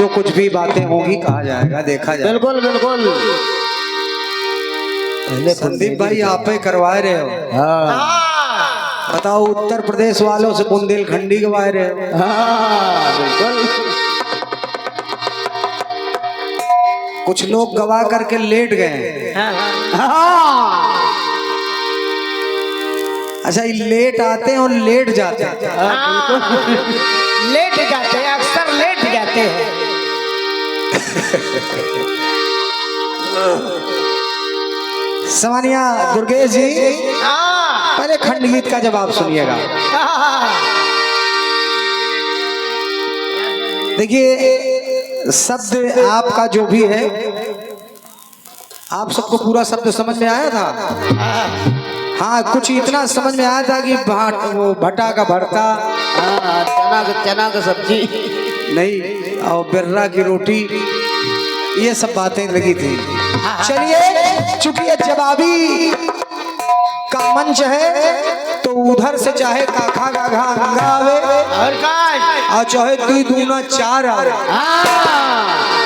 जो कुछ भी बातें होंगी कहा जाएगा, देखा जाएगा। बिल्कुल बिल्कुल। पहले संदीप भाई आप ही करवा रहे हो। हाँ बताओ उत्तर प्रदेश वालों से बुंदेलखंडी गवा रहे हो। हाँ बिल्कुल। कुछ लोग गवा करके लेट गए। हाँ अच्छा ये लेट आते हैं और लेट जाते हैं। लेट जाते हैं, अक्सर लेट जाते हैं। सामान्या दुर्गेश जी पहले खंड गीत का जवाब सुनिएगा। देखिए शब्द आपका जो भी है, आप सबको पूरा शब्द समझ में आया था? हाँ कुछ इतना समझ में आया था कि वो भट्टा का भरता, चना का सब्जी नहीं और बिर्रा की रोटी, ये सब बातें लगी थी। चलिए चूंकि ये जवाबी का मंच है तो उधर से चाहे काखा गाघा अंगा आवे और चाहे 2 दूना 4 आवे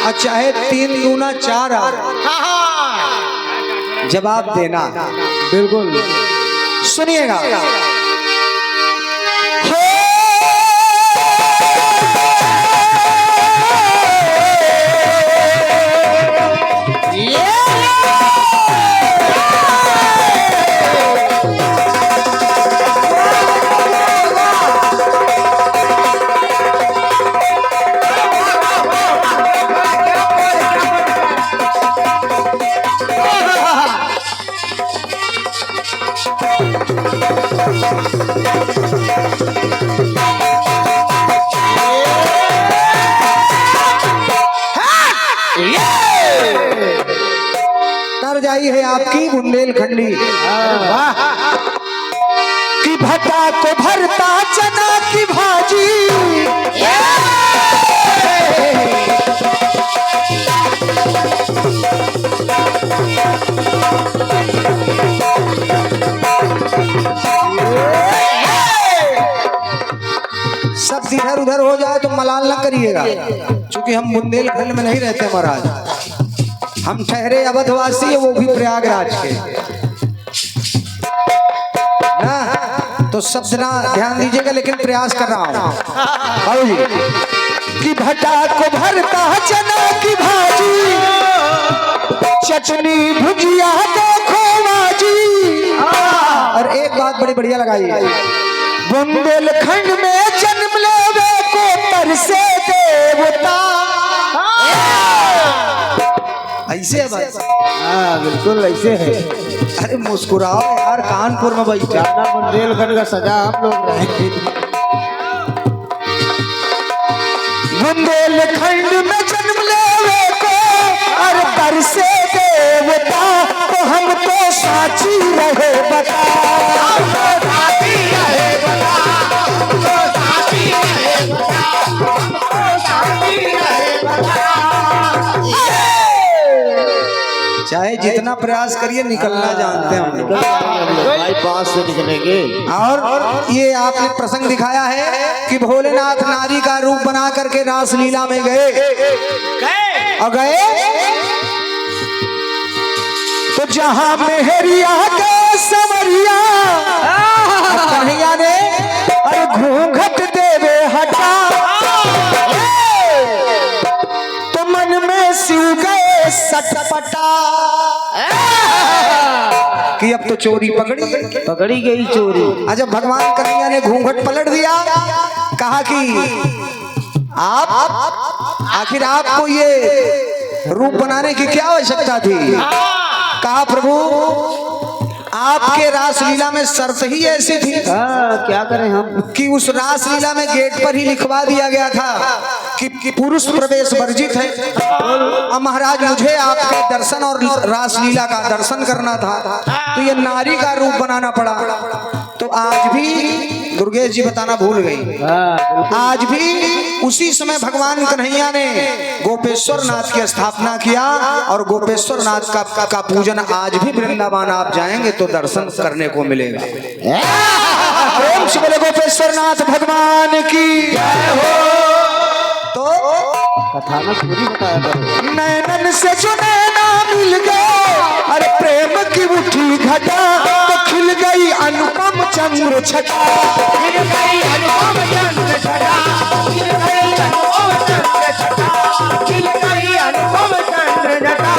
और चाहे 3 दूना 4 आवे, जवाब देना। बिल्कुल सुनिएगा। तरजाई है आपकी बुंदेलखंडी कि भट्टा को भरता चना की भाजी, सब इधर उधर हो जाए तो मलाल न करिएगा, क्योंकि हम बुंदेलखंड में नहीं रहते महाराज, हम ठहरे अवधवासी है, वो भी प्रयागराज के ना। तो शब्द ना ध्यान दीजिएगा, लेकिन प्रयास कर रहा हूँ जी कि भट्टा को भरता चना की भाजी, चटनी भुजिया देखो बाजी। और एक बात बड़ी बढ़िया लगाइए, बुंदेलखंड में जन्म लेवे को तरसे देवता। ऐसे है बस। हाँ बिल्कुल ऐसे है। अरे मुस्कुराओ यार, कानपुर में बैठे जाना बुंदेलखंड का सजा हम लोग रहेंगे। बुंदेलखंड में जन्म लेवे को और तरसे देवता, तो हम तो साची रहे बता। चाहे जितना प्रयास करिए निकलना जानते हैं हम लोग, बाईपास से निकलेंगे। और ये आपने प्रसंग दिखाया है कि भोलेनाथ नारी का रूप बना करके रासलीला में गए और गए तो जहां मेहरिया गए समरिया, कन्हैया ने अरे घूंघट देवे हटा, तो मन में सिउ गए सटपटा कि अब तो चोरी पकड़ी गई चोरी। अच्छा भगवान कन्हैया ने घूंघट पलट दिया, कहा कि आप आखिर आपको ये रूप बनाने की क्या आवश्यकता थी? कहा प्रभु आपके रासलीला में शर्त ही ऐसी थी। क्या करें हम कि उस रासलीला में गेट पर ही लिखवा दिया गया था कि पुरुष प्रवेश वर्जित है। अब महाराज मुझे आपके दर्शन और रासलीला का दर्शन करना था, तो ये नारी का रूप बनाना पड़ा। तो आज भी दुर्गेश जी बताना भूल गई, आज भी उसी समय भगवान कन्हैया ने गोपेश्वर नाथ की स्थापना किया और गोपेश्वर नाथ का पूजन आज भी वृंदावन आप जाएंगे तो दर्शन करने को मिलेगा। ओम श्री बोले गोपेश्वर नाथ भगवान की जय हो। तो कथानक पूरी बताया करो। नैनन से जो नैना मिल गए, अरे प्रेम की उठी घटा तो खिल गई अनुपम चंद्र छटा। खिल गई अनुपम चंद्र छटा, खिल गई अनुपम चंद्र छटा, खिल गई अनुपम चंद्र छटा।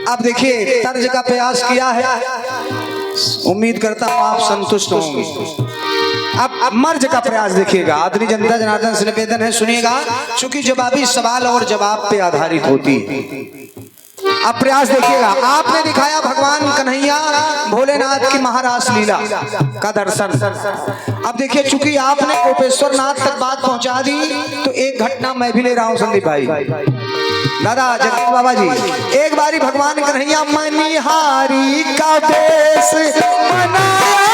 अब देखिए तर्ज का प्रयास किया है, उम्मीद करता हूँ आप संतुष्ट होंगे। अब मर्ज का प्रयास देखिएगा, आदरणीय जनता जनार्दन से निवेदन है सुनिएगा, चूंकि जवाबी सवाल और जवाब पे आधारित होती है। अब प्रयास देखिएगा, आपने दिखाया भगवान कन्हैया भोलेनाथ की महारास लीला का दर्शन। अब देखिए चूंकि आपने गोपेश्वर नाथ तक बात पहुंचा दी, तो एक घटना मैं भी ले रहा हूं संदीप भाई। दादा जगत बाबा जी, एक बारी भगवान कन्हैया मनिहारी का वेश बनाया,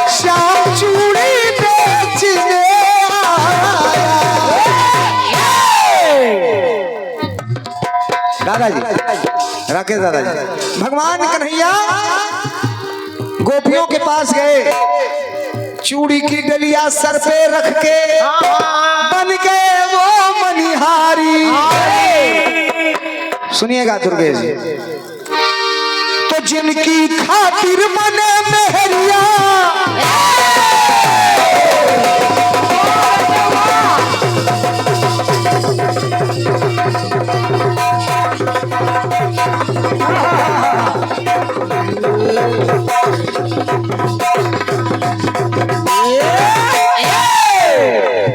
श्याम चूड़ी बेचने आया। दादाजी राकेश दादाजी, भगवान कन्हैया गोपियों के पास गए, चूड़ी की डलिया सर पे रख के बन गए वो मनिहारी। सुनिएगा दुर्गेश जी, तो जिनकी खातिर मने मेहरिया,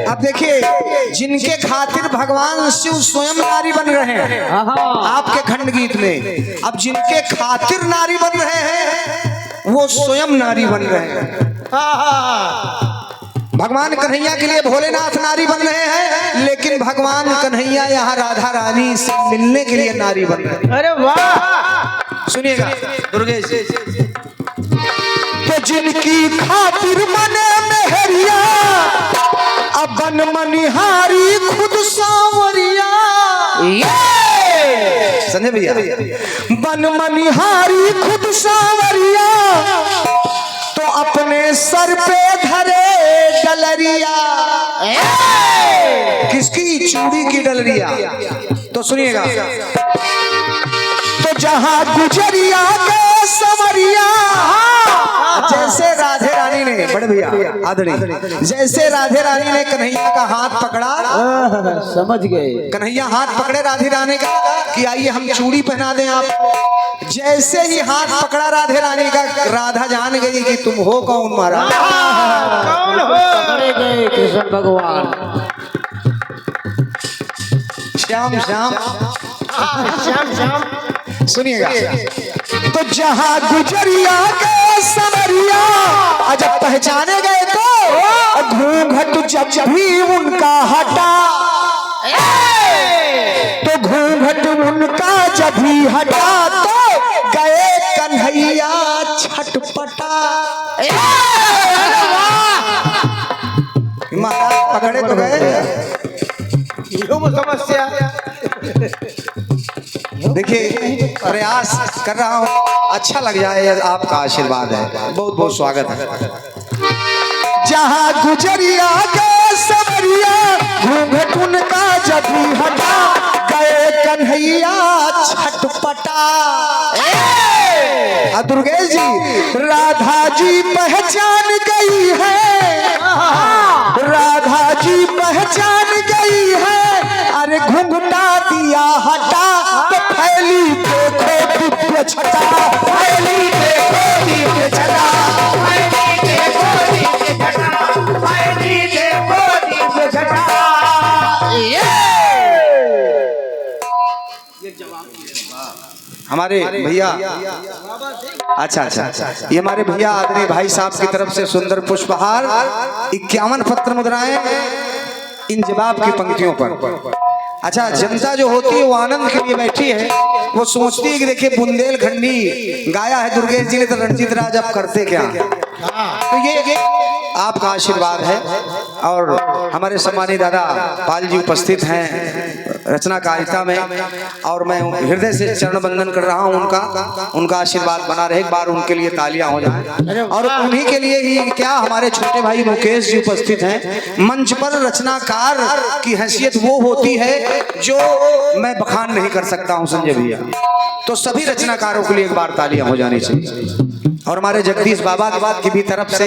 अब देखिए जिनके खातिर भगवान शिव स्वयं नारी बन रहे हैं आपके खंड गीत में, अब जिनके खातिर नारी बन रहे हैं वो स्वयं नारी बन रहे हैं। भगवान कन्हैया के लिए भोलेनाथ नारी बन रहे हैं, लेकिन भगवान कन्हैया यहाँ राधा रानी से मिलने के लिए नारी बन रहे हैं। अरे वाह, सुनिएगा दुर्गेश, तो जिनकी खातिर मने मेहरिया, अब बन मनिहारी खुद सांवरिया। संजय भैया, बन मनिहारी खुद सांवरिया, तो अपने सर पे धरे डलरिया। किसकी? चूड़ी की डलरिया। तो सुनिएगा, तो जहां गुजरिया के सवरिया, जैसे राधे रानी ने, बड़े भैया आदरणीय, जैसे राधे रानी ने कन्हैया का हाथ पकड़ा, समझ गए, कन्हैया हाथ पकड़े राधे रानी का कि आइए हम चूड़ी पहना दें आपको। जैसे ही हाथ पकड़ा राधे रानी का, राधा जान गई कि तुम हो कौन महाराज। कौन हो? पकड़े गए कृष्ण भगवान। श्याम श्याम, श्याम श्याम, सुनिएगा, तो जहां गुजरिया के सवरिया, जब पहचाने गए तो घूंघट जब भी उनका हटा, तो घूंघट उनका जब भी हटा, तो गए कन्हैया छटपटा। महाराज पकड़े तो गए। समस्या देखिए प्रयास कर रहा हूँ, अच्छा लग जाए, आपका आशीर्वाद है, बहुत बहुत स्वागत है। जहाँ गुजरिया के सवरिया, घूंघट उनका जब भी हटा, गए कन्हैया छटपटा। दुर्गेश जी, राधा जी पहचान गई है, राधा जी पहचान गई है, अरे घुंघटा दिया हटा, तो फैली देखो दिव्य छटा, फैली देखो दिव्य छटा, फैली देखो दिव्य छटा, फैली देखो दिव्य छटा। हमारे भैया, अच्छा अच्छा, ये हमारे भैया आदरणीय भाई साहब की तरफ से सुंदर पुष्पहार, 51 पत्र मुद्राएं इन जवाब की पंक्तियों पर। अच्छा, जनता जो होती है वो आनंद के लिए बैठी है, वो सोचती है कि देखिए बुंदेलखंडी गाया है दुर्गेश जी ने, तो रणजीत राज अब करते क्या। तो ये आपका आशीर्वाद है और हमारे सम्मानित दादा पाल जी उपस्थित हैं रचनाकारिता में और मैं हृदय से चरण बंदन कर रहा हूं उनका आशीर्वाद बना रहे। एक बार उनके लिए तालियां हो जाएं और उन्हीं के लिए ही क्या हमारे छोटे भाई मुकेश जी उपस्थित हैं। मंच पर रचनाकार की हैसियत वो होती है जो मैं बखान नहीं कर सकता हूं संजय भैया। तो सभी रचनाकारों के लिए एक बार तालियां हो जानी चाहिए। और हमारे जगदीश बाबा की भी तरफ से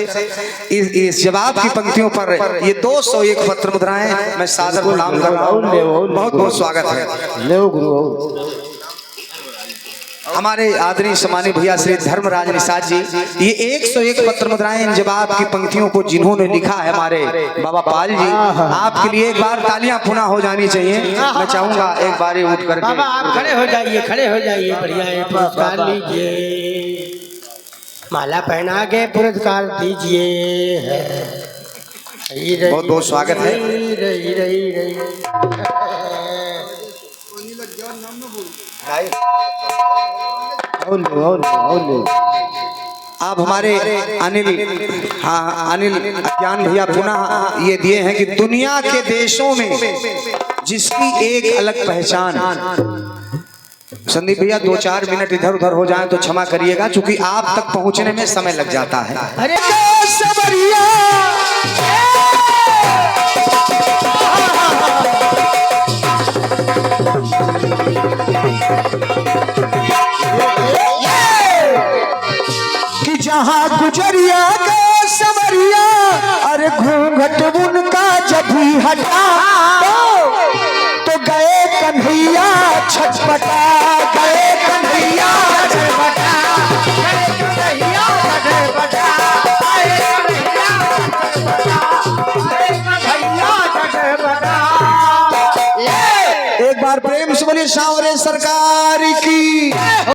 इस जवाब की पंक्तियों पर ये 201 पत्र मुद्राएं मैं सादर प्रणाम कर रहा हूँ। बहुत बहुत स्वागत है। ले गुरु हमारे आदरणीय सम्मानित भैया श्री धर्मराज निषाद जी, ये 101 पत्र मुद्राएं इन जवाब की पंक्तियों को जिन्होंने लिखा है हमारे बाबा पाल जी, आपके लिए एक बार तालियां पुनः हो जानी चाहिए। मैं चाहूंगा एक बार उठ करके बाबा आप खड़े हो जाइए बढ़िया ये पुरस्कार लीजिए, माला पहना के पुरस्कार दीजिए। बहुत बहुत स्वागत है। आप हमारे अनिल अज्ञान भैया पुनः ये दिए हैं कि दुनिया के देशों में जिसकी एक अलग पहचान। संदीप भैया 2-4 मिनट इधर उधर हो जाएं तो क्षमा करिएगा, क्योंकि आप तक पहुंचने में समय लग जाता है। अरे सबरिया कि जहां गुजरिया गए सबरिया, अरे घूंघट उनका जब भी हटा तो गए कन्हैया छटपटा, गए कन्हैया छटपटा, एक बार प्रेम से बोलिए सावरे सरकार की।